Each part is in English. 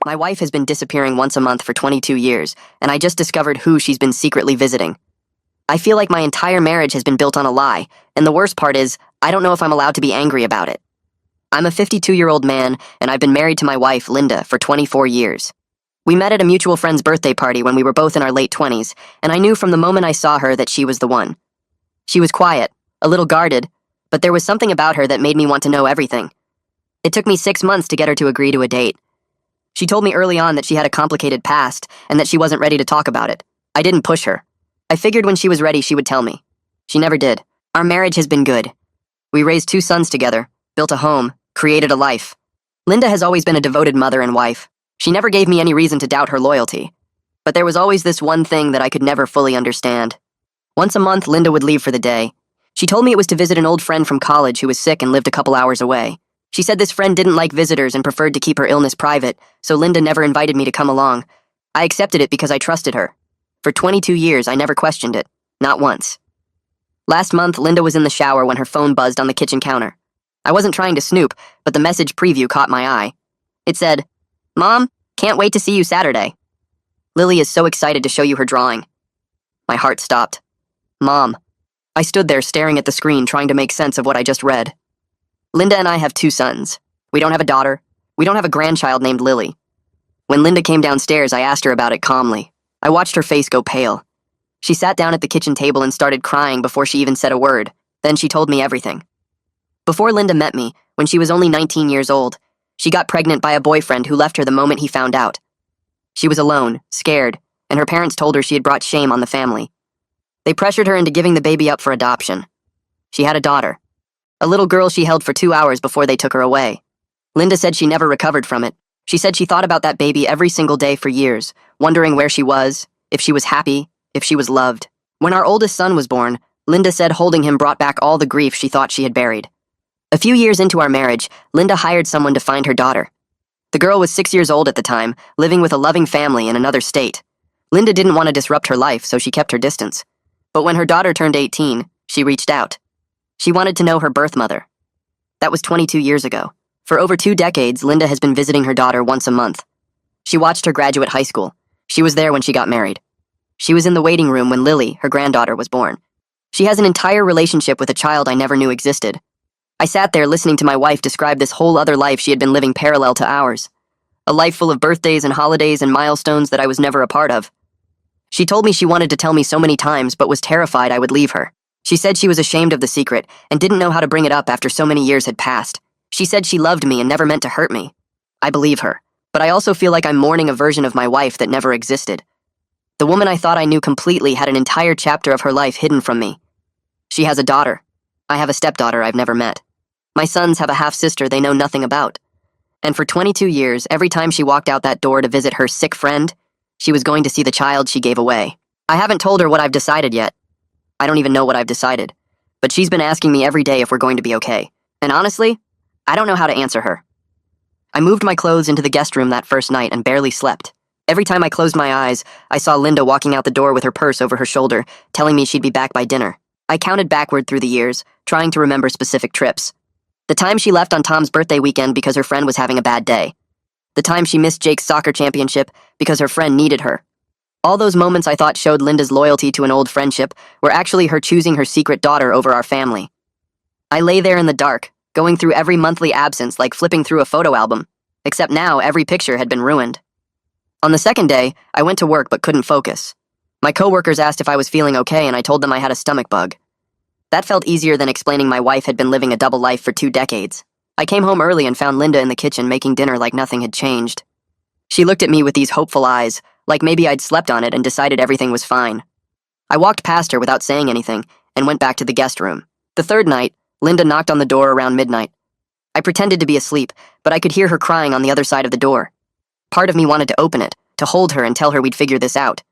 My wife has been disappearing once a month for 22 years, and I just discovered who she's been secretly visiting. I feel like my entire marriage has been built on a lie, and the worst part is, I don't know if I'm allowed to be angry about it. I'm a 52-year-old man, and I've been married to my wife, Linda, for 24 years. We met at a mutual friend's birthday party when we were both in our late 20s, and I knew from the moment I saw her that she was the one. She was quiet, a little guarded, but there was something about her that made me want to know everything. It took me 6 months to get her to agree to a date. She told me early on that she had a complicated past and that she wasn't ready to talk about it. I didn't push her. I figured when she was ready, she would tell me. She never did. Our marriage has been good. We raised 2 sons together, built a home, created a life. Linda has always been a devoted mother and wife. She never gave me any reason to doubt her loyalty. But there was always this one thing that I could never fully understand. Once a month, Linda would leave for the day. She told me it was to visit an old friend from college who was sick and lived a couple hours away. She said this friend didn't like visitors and preferred to keep her illness private, so Linda never invited me to come along. I accepted it because I trusted her. For 22 years, I never questioned it. Not once. Last month, Linda was in the shower when her phone buzzed on the kitchen counter. I wasn't trying to snoop, but the message preview caught my eye. It said, "Mom, can't wait to see you Saturday. Lily is so excited to show you her drawing." My heart stopped. Mom. I stood there staring at the screen trying to make sense of what I just read. Linda and I have 2 sons. We don't have a daughter. We don't have a grandchild named Lily. When Linda came downstairs, I asked her about it calmly. I watched her face go pale. She sat down at the kitchen table and started crying before she even said a word. Then she told me everything. Before Linda met me, when she was only 19 years old, she got pregnant by a boyfriend who left her the moment he found out. She was alone, scared, and her parents told her she had brought shame on the family. They pressured her into giving the baby up for adoption. She had a daughter. A little girl she held for 2 hours before they took her away. Linda said she never recovered from it. She said she thought about that baby every single day for years, wondering where she was, if she was happy, if she was loved. When our oldest son was born, Linda said holding him brought back all the grief she thought she had buried. A few years into our marriage, Linda hired someone to find her daughter. The girl was 6 years old at the time, living with a loving family in another state. Linda didn't want to disrupt her life, so she kept her distance. But when her daughter turned 18, she reached out. She wanted to know her birth mother. That was 22 years ago. For over 2 decades, Linda has been visiting her daughter once a month. She watched her graduate high school. She was there when she got married. She was in the waiting room when Lily, her granddaughter, was born. She has an entire relationship with a child I never knew existed. I sat there listening to my wife describe this whole other life she had been living parallel to ours. A life full of birthdays and holidays and milestones that I was never a part of. She told me she wanted to tell me so many times but was terrified I would leave her. She said she was ashamed of the secret and didn't know how to bring it up after so many years had passed. She said she loved me and never meant to hurt me. I believe her, but I also feel like I'm mourning a version of my wife that never existed. The woman I thought I knew completely had an entire chapter of her life hidden from me. She has a daughter. I have a stepdaughter I've never met. My sons have a half-sister they know nothing about. And for 22 years, every time she walked out that door to visit her sick friend, she was going to see the child she gave away. I haven't told her what I've decided yet. I don't even know what I've decided. But she's been asking me every day if we're going to be okay. And honestly, I don't know how to answer her. I moved my clothes into the guest room that first night and barely slept. Every time I closed my eyes, I saw Linda walking out the door with her purse over her shoulder, telling me she'd be back by dinner. I counted backward through the years, trying to remember specific trips. The time she left on Tom's birthday weekend because her friend was having a bad day. The time she missed Jake's soccer championship because her friend needed her. All those moments I thought showed Linda's loyalty to an old friendship were actually her choosing her secret daughter over our family. I lay there in the dark, going through every monthly absence like flipping through a photo album, except now every picture had been ruined. On the second day, I went to work but couldn't focus. My coworkers asked if I was feeling okay and I told them I had a stomach bug. That felt easier than explaining my wife had been living a double life for 2 decades. I came home early and found Linda in the kitchen making dinner like nothing had changed. She looked at me with these hopeful eyes, like maybe I'd slept on it and decided everything was fine. I walked past her without saying anything and went back to the guest room. The third night, Linda knocked on the door around midnight. I pretended to be asleep, but I could hear her crying on the other side of the door. Part of me wanted to open it, to hold her and tell her we'd figure this out.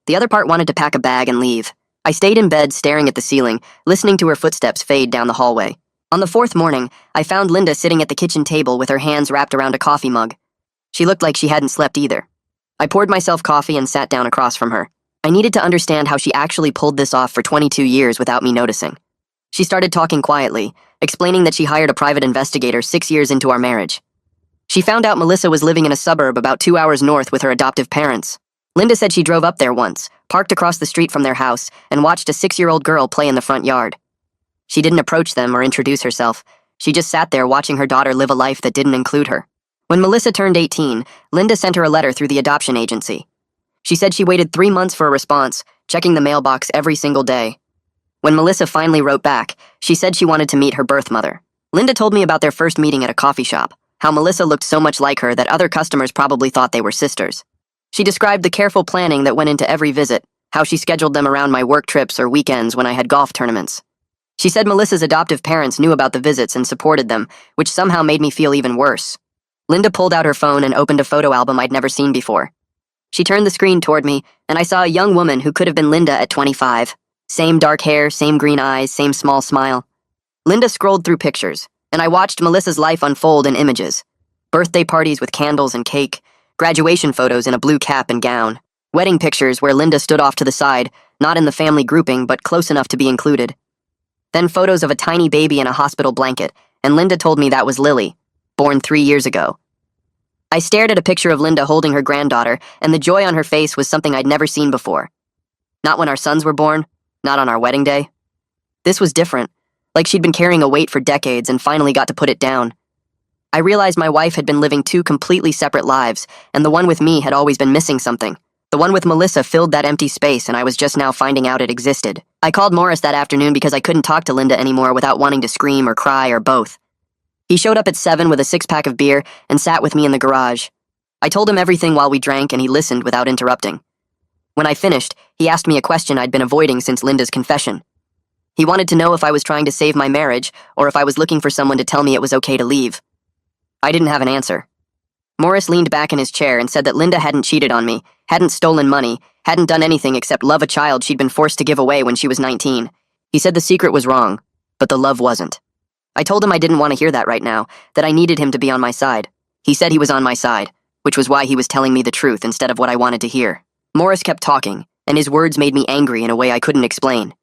The other part wanted to pack a bag and leave. I stayed in bed staring at the ceiling, listening to her footsteps fade down the hallway. On the 4th morning, I found Linda sitting at the kitchen table with her hands wrapped around a coffee mug. She looked like she hadn't slept either. I poured myself coffee and sat down across from her. I needed to understand how she actually pulled this off for 22 years without me noticing. She started talking quietly, explaining that she hired a private investigator 6 years into our marriage. She found out Melissa was living in a suburb about 2 hours north with her adoptive parents. Linda said she drove up there once, parked across the street from their house, and watched a 6-year-old girl play in the front yard. She didn't approach them or introduce herself. She just sat there watching her daughter live a life that didn't include her. When Melissa turned 18, Linda sent her a letter through the adoption agency. She said she waited 3 months for a response, checking the mailbox every single day. When Melissa finally wrote back, she said she wanted to meet her birth mother. Linda told me about their first meeting at a coffee shop, how Melissa looked so much like her that other customers probably thought they were sisters. She described the careful planning that went into every visit, how she scheduled them around my work trips or weekends when I had golf tournaments. She said Melissa's adoptive parents knew about the visits and supported them, which somehow made me feel even worse. Linda pulled out her phone and opened a photo album I'd never seen before. She turned the screen toward me, and I saw a young woman who could have been Linda at 25. Same dark hair, same green eyes, same small smile. Linda scrolled through pictures, and I watched Melissa's life unfold in images. Birthday parties with candles and cake, graduation photos in a blue cap and gown, wedding pictures where Linda stood off to the side, not in the family grouping but close enough to be included. Then photos of a tiny baby in a hospital blanket, and Linda told me that was Lily, born 3 years ago. I stared at a picture of Linda holding her granddaughter, and the joy on her face was something I'd never seen before. Not when our sons were born, not on our wedding day. This was different, like she'd been carrying a weight for decades and finally got to put it down. I realized my wife had been living 2 completely separate lives, and the one with me had always been missing something. The one with Melissa filled that empty space, and I was just now finding out it existed. I called Morris that afternoon because I couldn't talk to Linda anymore without wanting to scream or cry or both. He showed up at 7 with a 6-pack of beer and sat with me in the garage. I told him everything while we drank, and he listened without interrupting. When I finished, he asked me a question I'd been avoiding since Linda's confession. He wanted to know if I was trying to save my marriage or if I was looking for someone to tell me it was okay to leave. I didn't have an answer. Morris leaned back in his chair and said that Linda hadn't cheated on me, hadn't stolen money, hadn't done anything except love a child she'd been forced to give away when she was 19. He said the secret was wrong, but the love wasn't. I told him I didn't want to hear that right now, that I needed him to be on my side. He said he was on my side, which was why he was telling me the truth instead of what I wanted to hear. Morris kept talking, and his words made me angry in a way I couldn't explain.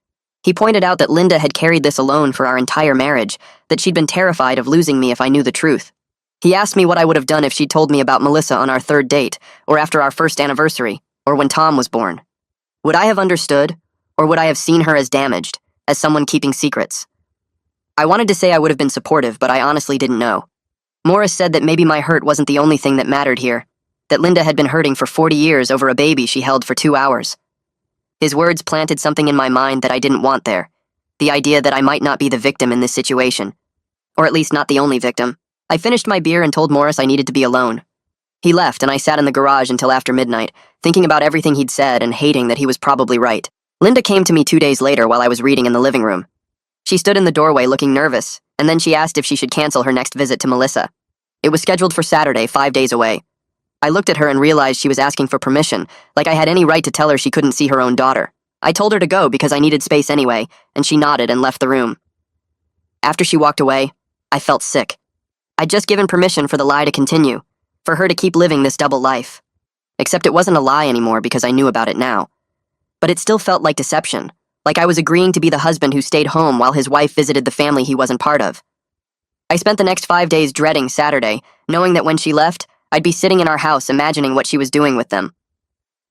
He pointed out that Linda had carried this alone for our entire marriage, that she'd been terrified of losing me if I knew the truth. He asked me what I would have done if she'd told me about Melissa on our 3rd date, or after our 1st anniversary, or when Tom was born. Would I have understood, or would I have seen her as damaged, as someone keeping secrets? I wanted to say I would have been supportive, but I honestly didn't know. Morris said that maybe my hurt wasn't the only thing that mattered here, that Linda had been hurting for 40 years over a baby she held for 2 hours. His words planted something in my mind that I didn't want there, the idea that I might not be the victim in this situation, or at least not the only victim. I finished my beer and told Morris I needed to be alone. He left, and I sat in the garage until after midnight, thinking about everything he'd said and hating that he was probably right. Linda came to me 2 days later while I was reading in the living room. She stood in the doorway looking nervous, and then she asked if she should cancel her next visit to Melissa. It was scheduled for Saturday, 5 days away. I looked at her and realized she was asking for permission, like I had any right to tell her she couldn't see her own daughter. I told her to go because I needed space anyway, and she nodded and left the room. After she walked away, I felt sick. I'd just given permission for the lie to continue, for her to keep living this double life. Except it wasn't a lie anymore because I knew about it now. But it still felt like deception, like I was agreeing to be the husband who stayed home while his wife visited the family he wasn't part of. I spent the next 5 days dreading Saturday, knowing that when she left, I'd be sitting in our house imagining what she was doing with them.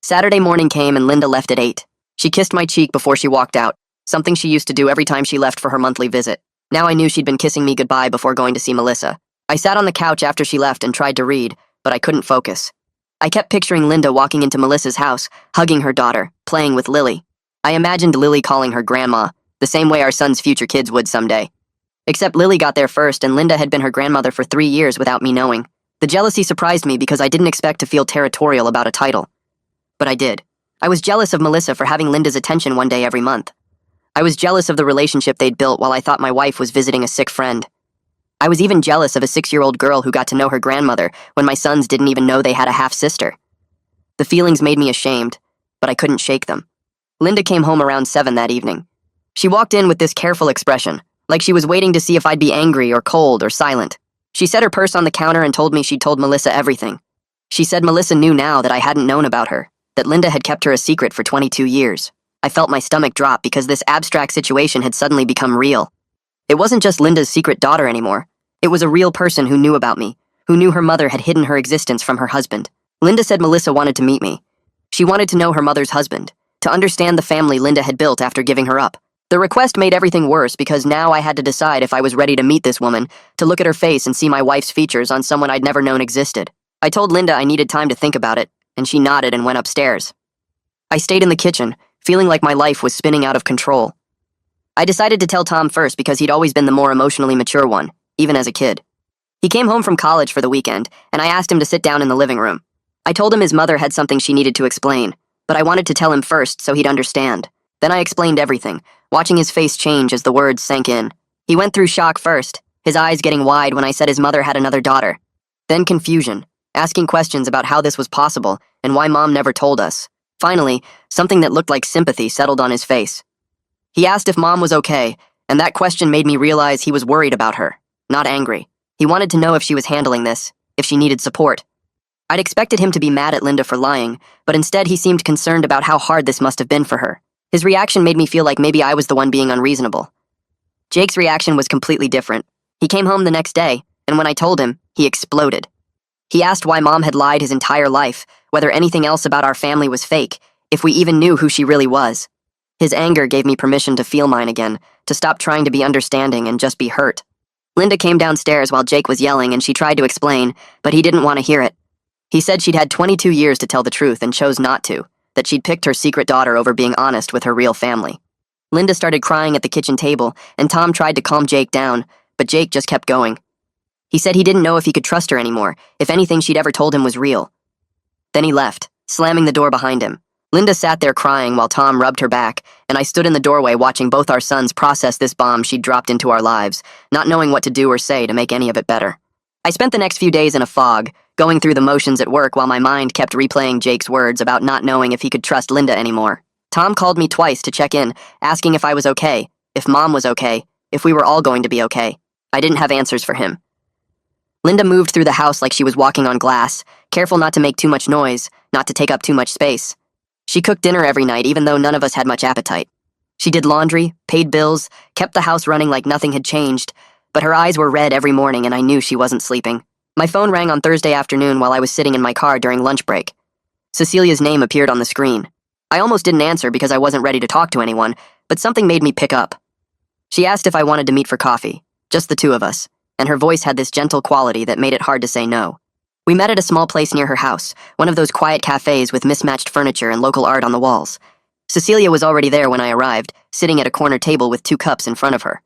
Saturday morning came and Linda left at 8. She kissed my cheek before she walked out, something she used to do every time she left for her monthly visit. Now I knew she'd been kissing me goodbye before going to see Melissa. I sat on the couch after she left and tried to read, but I couldn't focus. I kept picturing Linda walking into Melissa's house, hugging her daughter, playing with Lily. I imagined Lily calling her grandma, the same way our son's future kids would someday. Except Lily got there first, and Linda had been her grandmother for 3 years without me knowing. The jealousy surprised me because I didn't expect to feel territorial about a title. But I did. I was jealous of Melissa for having Linda's attention one day every month. I was jealous of the relationship they'd built while I thought my wife was visiting a sick friend. I was even jealous of a 6-year-old girl who got to know her grandmother when my sons didn't even know they had a half-sister. The feelings made me ashamed, but I couldn't shake them. Linda came home around 7 that evening. She walked in with this careful expression, like she was waiting to see if I'd be angry or cold or silent. She set her purse on the counter and told me she'd told Melissa everything. She said Melissa knew now that I hadn't known about her, that Linda had kept her a secret for 22 years. I felt my stomach drop because this abstract situation had suddenly become real. It wasn't just Linda's secret daughter anymore. It was a real person who knew about me, who knew her mother had hidden her existence from her husband. Linda said Melissa wanted to meet me. She wanted to know her mother's husband, to understand the family Linda had built after giving her up. The request made everything worse because now I had to decide if I was ready to meet this woman, to look at her face and see my wife's features on someone I'd never known existed. I told Linda I needed time to think about it, and she nodded and went upstairs. I stayed in the kitchen, feeling like my life was spinning out of control. I decided to tell Tom first because he'd always been the more emotionally mature one, even as a kid. He came home from college for the weekend, and I asked him to sit down in the living room. I told him his mother had something she needed to explain, but I wanted to tell him first so he'd understand. Then I explained everything, watching his face change as the words sank in. He went through shock first, his eyes getting wide when I said his mother had another daughter. Then confusion, asking questions about how this was possible and why Mom never told us. Finally, something that looked like sympathy settled on his face. He asked if Mom was okay, and that question made me realize he was worried about her, not angry. He wanted to know if she was handling this, if she needed support. I'd expected him to be mad at Linda for lying, but instead he seemed concerned about how hard this must have been for her. His reaction made me feel like maybe I was the one being unreasonable. Jake's reaction was completely different. He came home the next day, and when I told him, he exploded. He asked why Mom had lied his entire life, whether anything else about our family was fake, if we even knew who she really was. His anger gave me permission to feel mine again, to stop trying to be understanding and just be hurt. Linda came downstairs while Jake was yelling and she tried to explain, but he didn't want to hear it. He said she'd had 22 years to tell the truth and chose not to, that she'd picked her secret daughter over being honest with her real family. Linda started crying at the kitchen table, and Tom tried to calm Jake down, but Jake just kept going. He said he didn't know if he could trust her anymore, if anything she'd ever told him was real. Then he left, slamming the door behind him. Linda sat there crying while Tom rubbed her back, and I stood in the doorway watching both our sons process this bomb she'd dropped into our lives, not knowing what to do or say to make any of it better. I spent the next few days in a fog, going through the motions at work while my mind kept replaying Jake's words about not knowing if he could trust Linda anymore. Tom called me twice to check in, asking if I was okay, if Mom was okay, if we were all going to be okay. I didn't have answers for him. Linda moved through the house like she was walking on glass, careful not to make too much noise, not to take up too much space. She cooked dinner every night even though none of us had much appetite. She did laundry, paid bills, kept the house running like nothing had changed, but her eyes were red every morning and I knew she wasn't sleeping. My phone rang on Thursday afternoon while I was sitting in my car during lunch break. Cecilia's name appeared on the screen. I almost didn't answer because I wasn't ready to talk to anyone, but something made me pick up. She asked if I wanted to meet for coffee, just the two of us, and her voice had this gentle quality that made it hard to say no. We met at a small place near her house, one of those quiet cafes with mismatched furniture and local art on the walls. Cecilia was already there when I arrived, sitting at a corner table with 2 cups in front of her.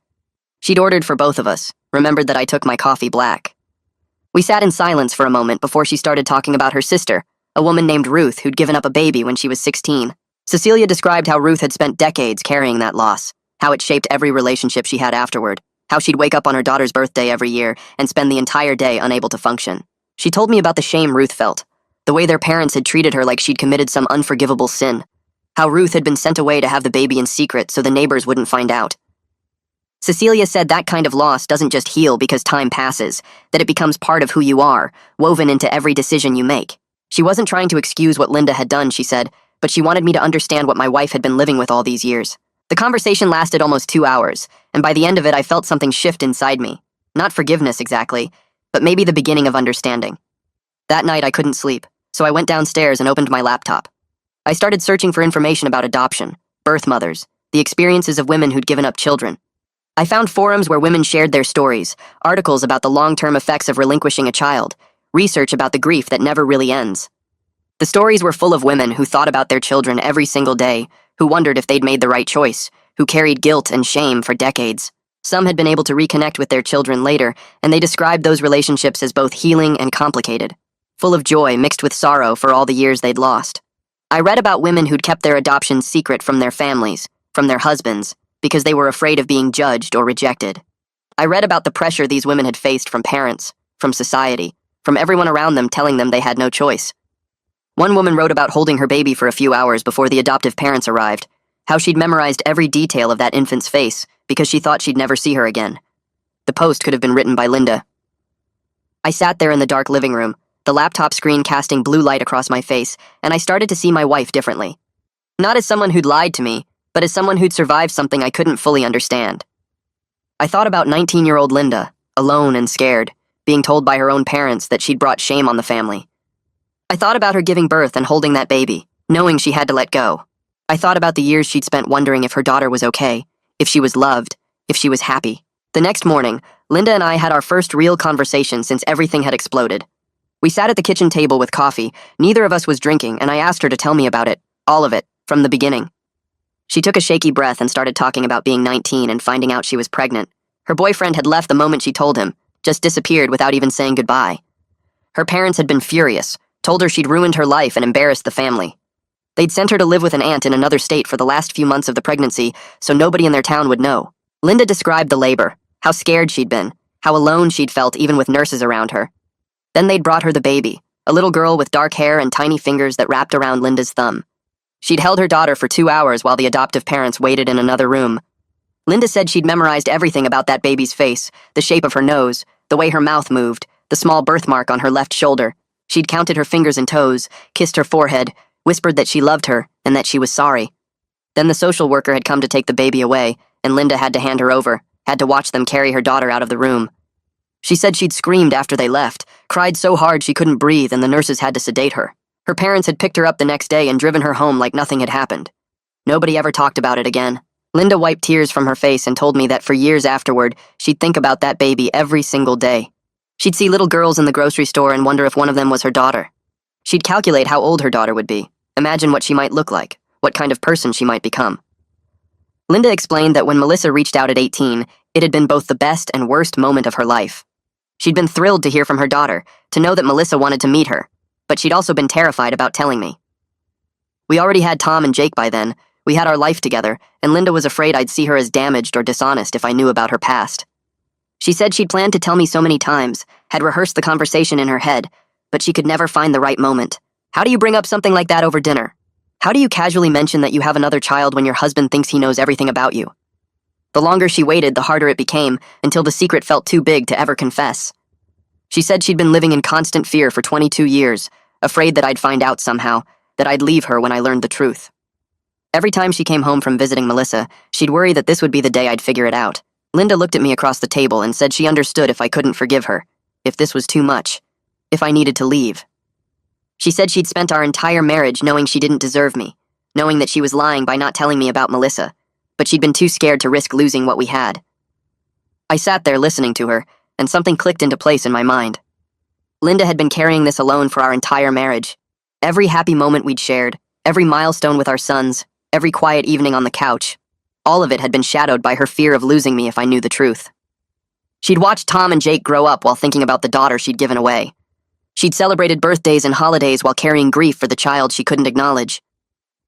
She'd ordered for both of us, remembered that I took my coffee black. We sat in silence for a moment before she started talking about her sister, a woman named Ruth who'd given up a baby when she was 16. Cecilia described how Ruth had spent decades carrying that loss, how it shaped every relationship she had afterward, how she'd wake up on her daughter's birthday every year and spend the entire day unable to function. She told me about the shame Ruth felt, the way their parents had treated her like she'd committed some unforgivable sin, how Ruth had been sent away to have the baby in secret so the neighbors wouldn't find out. Cecilia said that kind of loss doesn't just heal because time passes, that it becomes part of who you are, woven into every decision you make. She wasn't trying to excuse what Linda had done, she said, but she wanted me to understand what my wife had been living with all these years. The conversation lasted almost 2 hours, and by the end of it I felt something shift inside me. Not forgiveness exactly, but maybe the beginning of understanding. That night I couldn't sleep, so I went downstairs and opened my laptop. I started searching for information about adoption, birth mothers, the experiences of women who'd given up children. I found forums where women shared their stories, articles about the long-term effects of relinquishing a child, research about the grief that never really ends. The stories were full of women who thought about their children every single day, who wondered if they'd made the right choice, who carried guilt and shame for decades. Some had been able to reconnect with their children later, and they described those relationships as both healing and complicated, full of joy mixed with sorrow for all the years they'd lost. I read about women who'd kept their adoptions secret from their families, from their husbands, because they were afraid of being judged or rejected. I read about the pressure these women had faced from parents, from society, from everyone around them telling them they had no choice. One woman wrote about holding her baby for a few hours before the adoptive parents arrived, how she'd memorized every detail of that infant's face because she thought she'd never see her again. The post could have been written by Linda. I sat there in the dark living room, the laptop screen casting blue light across my face, and I started to see my wife differently. Not as someone who'd lied to me, but as someone who'd survived something I couldn't fully understand. I thought about 19-year-old Linda, alone and scared, being told by her own parents that she'd brought shame on the family. I thought about her giving birth and holding that baby, knowing she had to let go. I thought about the years she'd spent wondering if her daughter was okay, if she was loved, if she was happy. The next morning, Linda and I had our first real conversation since everything had exploded. We sat at the kitchen table with coffee, neither of us was drinking, and I asked her to tell me about it, all of it, from the beginning. She took a shaky breath and started talking about being 19 and finding out she was pregnant. Her boyfriend had left the moment she told him, just disappeared without even saying goodbye. Her parents had been furious, told her she'd ruined her life and embarrassed the family. They'd sent her to live with an aunt in another state for the last few months of the pregnancy so nobody in their town would know. Linda described the labor, how scared she'd been, how alone she'd felt even with nurses around her. Then they'd brought her the baby, a little girl with dark hair and tiny fingers that wrapped around Linda's thumb. She'd held her daughter for 2 hours while the adoptive parents waited in another room. Linda said she'd memorized everything about that baby's face, the shape of her nose, the way her mouth moved, the small birthmark on her left shoulder. She'd counted her fingers and toes, kissed her forehead, whispered that she loved her and that she was sorry. Then the social worker had come to take the baby away, and Linda had to hand her over, had to watch them carry her daughter out of the room. She said she'd screamed after they left, cried so hard she couldn't breathe and the nurses had to sedate her. Her parents had picked her up the next day and driven her home like nothing had happened. Nobody ever talked about it again. Linda wiped tears from her face and told me that for years afterward, she'd think about that baby every single day. She'd see little girls in the grocery store and wonder if one of them was her daughter. She'd calculate how old her daughter would be, imagine what she might look like, what kind of person she might become. Linda explained that when Melissa reached out at 18, it had been both the best and worst moment of her life. She'd been thrilled to hear from her daughter, to know that Melissa wanted to meet her, but she'd also been terrified about telling me. We already had Tom and Jake by then, we had our life together, and Linda was afraid I'd see her as damaged or dishonest if I knew about her past. She said she'd planned to tell me so many times, had rehearsed the conversation in her head, but she could never find the right moment. How do you bring up something like that over dinner? How do you casually mention that you have another child when your husband thinks he knows everything about you? The longer she waited, the harder it became, until the secret felt too big to ever confess. She said she'd been living in constant fear for 22 years, afraid that I'd find out somehow, that I'd leave her when I learned the truth. Every time she came home from visiting Melissa, she'd worry that this would be the day I'd figure it out. Linda looked at me across the table and said she understood if I couldn't forgive her, if this was too much, if I needed to leave. She said she'd spent our entire marriage knowing she didn't deserve me, knowing that she was lying by not telling me about Melissa, but she'd been too scared to risk losing what we had. I sat there listening to her, and something clicked into place in my mind. Linda had been carrying this alone for our entire marriage. Every happy moment we'd shared, every milestone with our sons, every quiet evening on the couch, all of it had been shadowed by her fear of losing me if I knew the truth. She'd watched Tom and Jake grow up while thinking about the daughter she'd given away. She'd celebrated birthdays and holidays while carrying grief for the child she couldn't acknowledge.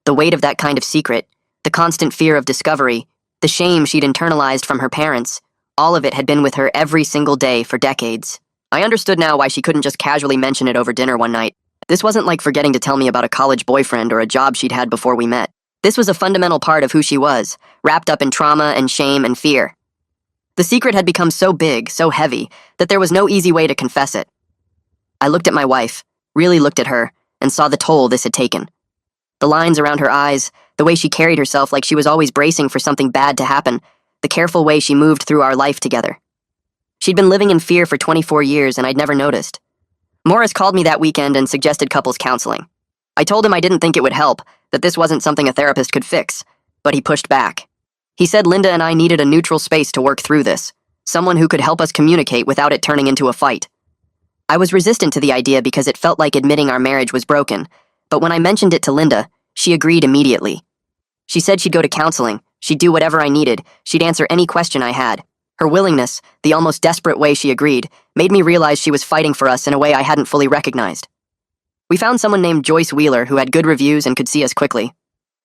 The weight of that kind of secret, the constant fear of discovery, the shame she'd internalized from her parents, all of it had been with her every single day for decades. I understood now why she couldn't just casually mention it over dinner one night. This wasn't like forgetting to tell me about a college boyfriend or a job she'd had before we met. This was a fundamental part of who she was, wrapped up in trauma and shame and fear. The secret had become so big, so heavy, that there was no easy way to confess it. I looked at my wife, really looked at her, and saw the toll this had taken. The lines around her eyes, the way she carried herself like she was always bracing for something bad to happen, the careful way she moved through our life together. She'd been living in fear for 24 years and I'd never noticed. Morris called me that weekend and suggested couples counseling. I told him I didn't think it would help, that this wasn't something a therapist could fix, but he pushed back. He said Linda and I needed a neutral space to work through this, someone who could help us communicate without it turning into a fight. I was resistant to the idea because it felt like admitting our marriage was broken, but when I mentioned it to Linda, she agreed immediately. She said she'd go to counseling, she'd do whatever I needed, she'd answer any question I had. Her willingness, the almost desperate way she agreed, made me realize she was fighting for us in a way I hadn't fully recognized. We found someone named Joyce Wheeler who had good reviews and could see us quickly.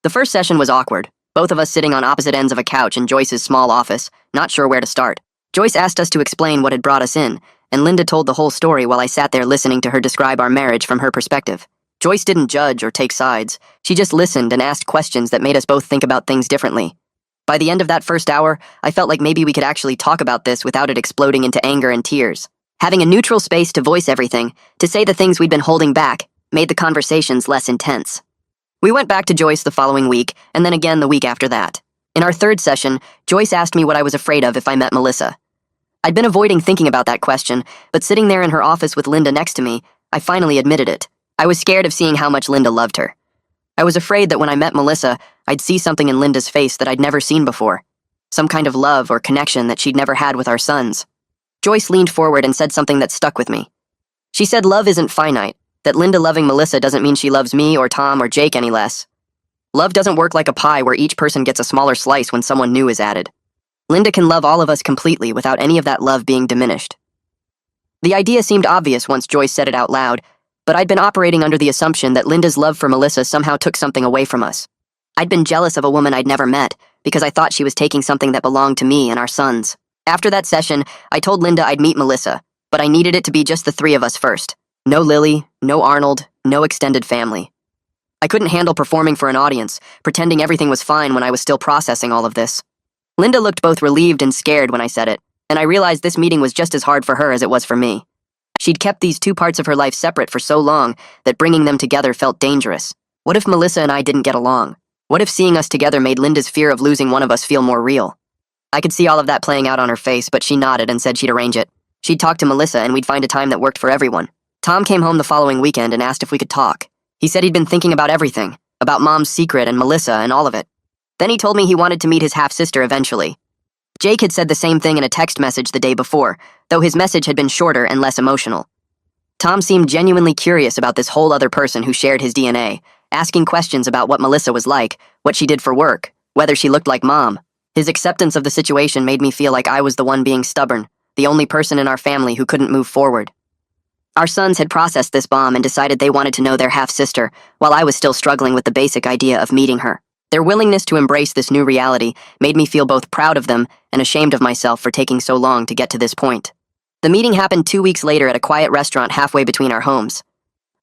The first session was awkward, both of us sitting on opposite ends of a couch in Joyce's small office, not sure where to start. Joyce asked us to explain what had brought us in, and Linda told the whole story while I sat there listening to her describe our marriage from her perspective. Joyce didn't judge or take sides. She just listened and asked questions that made us both think about things differently. By the end of that first hour, I felt like maybe we could actually talk about this without it exploding into anger and tears. Having a neutral space to voice everything, to say the things we'd been holding back, made the conversations less intense. We went back to Joyce the following week, and then again the week after that. In our third session, Joyce asked me what I was afraid of if I met Melissa. I'd been avoiding thinking about that question, but sitting there in her office with Linda next to me, I finally admitted it. I was scared of seeing how much Linda loved her. I was afraid that when I met Melissa, I'd see something in Linda's face that I'd never seen before. Some kind of love or connection that she'd never had with our sons. Joyce leaned forward and said something that stuck with me. She said love isn't finite, that Linda loving Melissa doesn't mean she loves me or Tom or Jake any less. Love doesn't work like a pie where each person gets a smaller slice when someone new is added. Linda can love all of us completely without any of that love being diminished. The idea seemed obvious once Joyce said it out loud, but I'd been operating under the assumption that Linda's love for Melissa somehow took something away from us. I'd been jealous of a woman I'd never met because I thought she was taking something that belonged to me and our sons. After that session, I told Linda I'd meet Melissa, but I needed it to be just the three of us first. No Lily, no Arnold, no extended family. I couldn't handle performing for an audience, pretending everything was fine when I was still processing all of this. Linda looked both relieved and scared when I said it, and I realized this meeting was just as hard for her as it was for me. She'd kept these two parts of her life separate for so long that bringing them together felt dangerous. What if Melissa and I didn't get along? What if seeing us together made Linda's fear of losing one of us feel more real? I could see all of that playing out on her face, but she nodded and said she'd arrange it. She'd talk to Melissa and we'd find a time that worked for everyone. Tom came home the following weekend and asked if we could talk. He said he'd been thinking about everything, about Mom's secret and Melissa and all of it. Then he told me he wanted to meet his half-sister eventually. Jake had said the same thing in a text message the day before, though his message had been shorter and less emotional. Tom seemed genuinely curious about this whole other person who shared his DNA, asking questions about what Melissa was like, what she did for work, whether she looked like Mom. His acceptance of the situation made me feel like I was the one being stubborn, the only person in our family who couldn't move forward. Our sons had processed this bomb and decided they wanted to know their half-sister, while I was still struggling with the basic idea of meeting her. Their willingness to embrace this new reality made me feel both proud of them and ashamed of myself for taking so long to get to this point. The meeting happened 2 weeks later at a quiet restaurant halfway between our homes.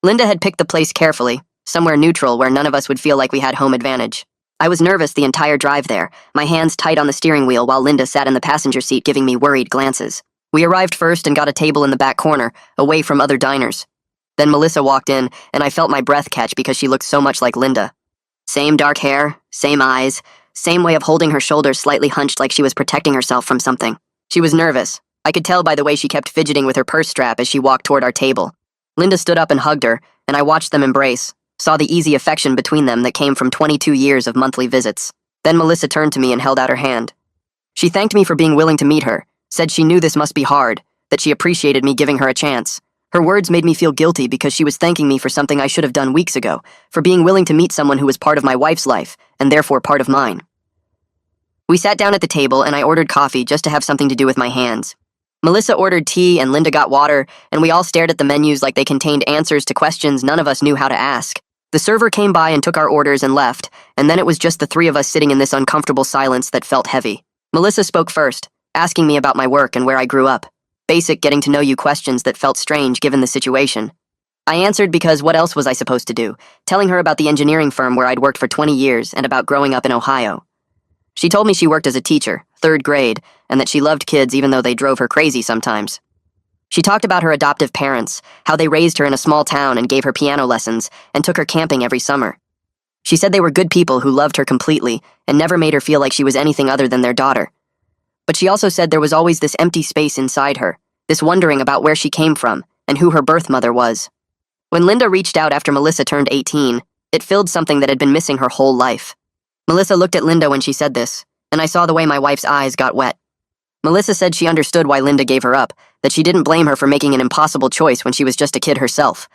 Linda had picked the place carefully, somewhere neutral where none of us would feel like we had home advantage. I was nervous the entire drive there, my hands tight on the steering wheel while Linda sat in the passenger seat giving me worried glances. We arrived first and got a table in the back corner, away from other diners. Then Melissa walked in, and I felt my breath catch because she looked so much like Linda. Same dark hair, same eyes, same way of holding her shoulders slightly hunched like she was protecting herself from something. She was nervous. I could tell by the way she kept fidgeting with her purse strap as she walked toward our table. Linda stood up and hugged her, and I watched them embrace, saw the easy affection between them that came from 22 years of monthly visits. Then Melissa turned to me and held out her hand. She thanked me for being willing to meet her, said she knew this must be hard, that she appreciated me giving her a chance. Her words made me feel guilty because she was thanking me for something I should have done weeks ago, for being willing to meet someone who was part of my wife's life, and therefore part of mine. We sat down at the table and I ordered coffee just to have something to do with my hands. Melissa ordered tea and Linda got water, and we all stared at the menus like they contained answers to questions none of us knew how to ask. The server came by and took our orders and left, and then it was just the three of us sitting in this uncomfortable silence that felt heavy. Melissa spoke first, asking me about my work and where I grew up. Basic getting-to-know-you questions that felt strange given the situation. I answered because what else was I supposed to do, telling her about the engineering firm where I'd worked for 20 years and about growing up in Ohio. She told me she worked as a teacher, 3rd grade, and that she loved kids even though they drove her crazy sometimes. She talked about her adoptive parents, how they raised her in a small town and gave her piano lessons and took her camping every summer. She said they were good people who loved her completely and never made her feel like she was anything other than their daughter. But she also said there was always this empty space inside her, this wondering about where she came from and who her birth mother was. When Linda reached out after Melissa turned 18, it filled something that had been missing her whole life. Melissa looked at Linda when she said this, and I saw the way my wife's eyes got wet. Melissa said she understood why Linda gave her up, that she didn't blame her for making an impossible choice when she was just a kid herself.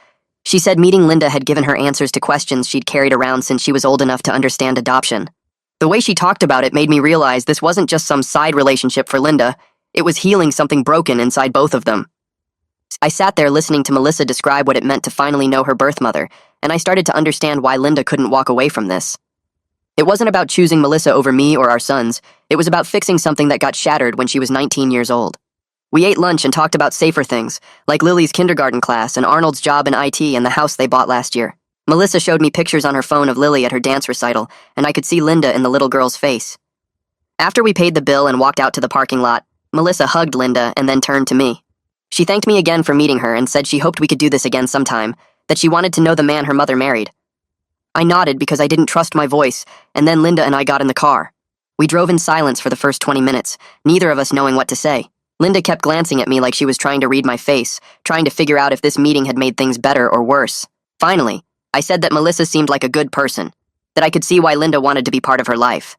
She said meeting Linda had given her answers to questions she'd carried around since she was old enough to understand adoption. The way she talked about it made me realize this wasn't just some side relationship for Linda, it was healing something broken inside both of them. I sat there listening to Melissa describe what it meant to finally know her birth mother, and I started to understand why Linda couldn't walk away from this. It wasn't about choosing Melissa over me or our sons, it was about fixing something that got shattered when she was 19 years old. We ate lunch and talked about safer things, like Lily's kindergarten class and Arnold's job in IT and the house they bought last year. Melissa showed me pictures on her phone of Lily at her dance recital, and I could see Linda in the little girl's face. After we paid the bill and walked out to the parking lot, Melissa hugged Linda and then turned to me. She thanked me again for meeting her and said she hoped we could do this again sometime, that she wanted to know the man her mother married. I nodded because I didn't trust my voice, and then Linda and I got in the car. We drove in silence for the first 20 minutes, neither of us knowing what to say. Linda kept glancing at me like she was trying to read my face, trying to figure out if this meeting had made things better or worse. Finally, I said that Melissa seemed like a good person, that I could see why Linda wanted to be part of her life.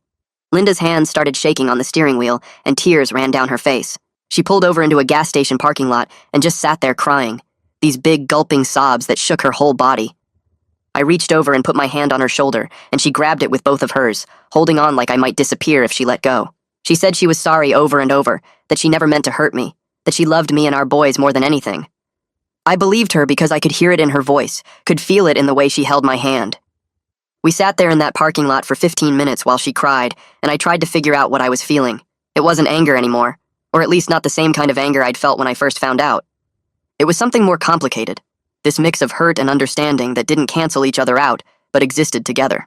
Linda's hands started shaking on the steering wheel, and tears ran down her face. She pulled over into a gas station parking lot and just sat there crying, these big gulping sobs that shook her whole body. I reached over and put my hand on her shoulder, and she grabbed it with both of hers, holding on like I might disappear if she let go. She said she was sorry over and over, that she never meant to hurt me, that she loved me and our boys more than anything. I believed her because I could hear it in her voice, could feel it in the way she held my hand. We sat there in that parking lot for 15 minutes while she cried, and I tried to figure out what I was feeling. It wasn't anger anymore, or at least not the same kind of anger I'd felt when I first found out. It was something more complicated, this mix of hurt and understanding that didn't cancel each other out, but existed together.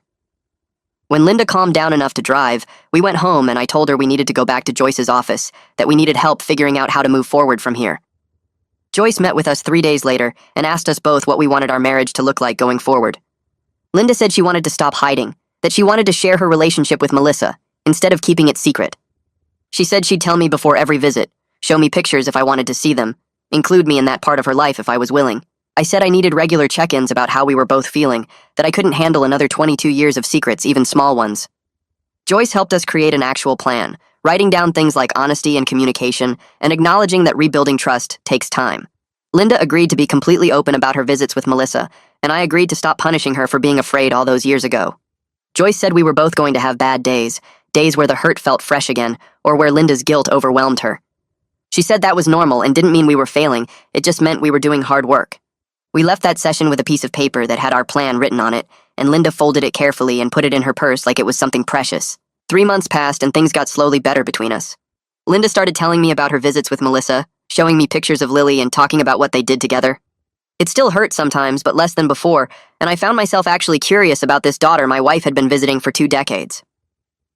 When Linda calmed down enough to drive, we went home and I told her we needed to go back to Joyce's office, that we needed help figuring out how to move forward from here. Joyce met with us 3 days later and asked us both what we wanted our marriage to look like going forward. Linda said she wanted to stop hiding, that she wanted to share her relationship with Melissa, instead of keeping it secret. She said she'd tell me before every visit, show me pictures if I wanted to see them, include me in that part of her life if I was willing. I said I needed regular check-ins about how we were both feeling, that I couldn't handle another 22 years of secrets, even small ones. Joyce helped us create an actual plan, writing down things like honesty and communication, and acknowledging that rebuilding trust takes time. Linda agreed to be completely open about her visits with Melissa, and I agreed to stop punishing her for being afraid all those years ago. Joyce said we were both going to have bad days, days where the hurt felt fresh again, or where Linda's guilt overwhelmed her. She said that was normal and didn't mean we were failing, it just meant we were doing hard work. We left that session with a piece of paper that had our plan written on it, and Linda folded it carefully and put it in her purse like it was something precious. 3 months passed and things got slowly better between us. Linda started telling me about her visits with Melissa, showing me pictures of Lily and talking about what they did together. It still hurt sometimes, but less than before, and I found myself actually curious about this daughter my wife had been visiting for 2 decades.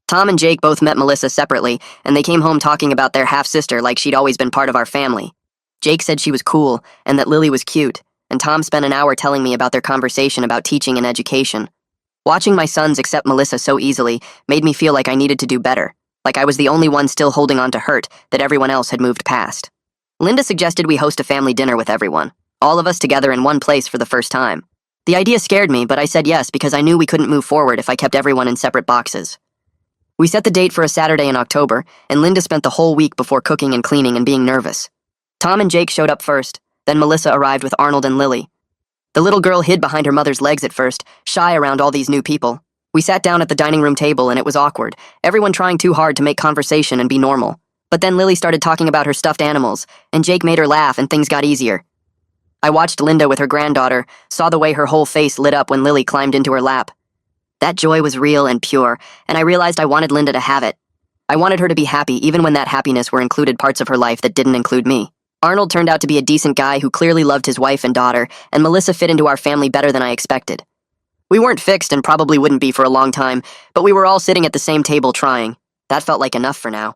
Tom and Jake both met Melissa separately, and they came home talking about their half-sister like she'd always been part of our family. Jake said she was cool, and that Lily was cute, and Tom spent an hour telling me about their conversation about teaching and education. Watching my sons accept Melissa so easily made me feel like I needed to do better, like I was the only one still holding on to hurt that everyone else had moved past. Linda suggested we host a family dinner with everyone, all of us together in one place for the first time. The idea scared me, but I said yes because I knew we couldn't move forward if I kept everyone in separate boxes. We set the date for a Saturday in October, and Linda spent the whole week before cooking and cleaning and being nervous. Tom and Jake showed up first, then Melissa arrived with Arnold and Lily. The little girl hid behind her mother's legs at first, shy around all these new people. We sat down at the dining room table and it was awkward, everyone trying too hard to make conversation and be normal. But then Lily started talking about her stuffed animals, and Jake made her laugh and things got easier. I watched Linda with her granddaughter, saw the way her whole face lit up when Lily climbed into her lap. That joy was real and pure, and I realized I wanted Linda to have it. I wanted her to be happy even when that happiness were included parts of her life that didn't include me. Arnold turned out to be a decent guy who clearly loved his wife and daughter, and Melissa fit into our family better than I expected. We weren't fixed and probably wouldn't be for a long time, but we were all sitting at the same table trying. That felt like enough for now.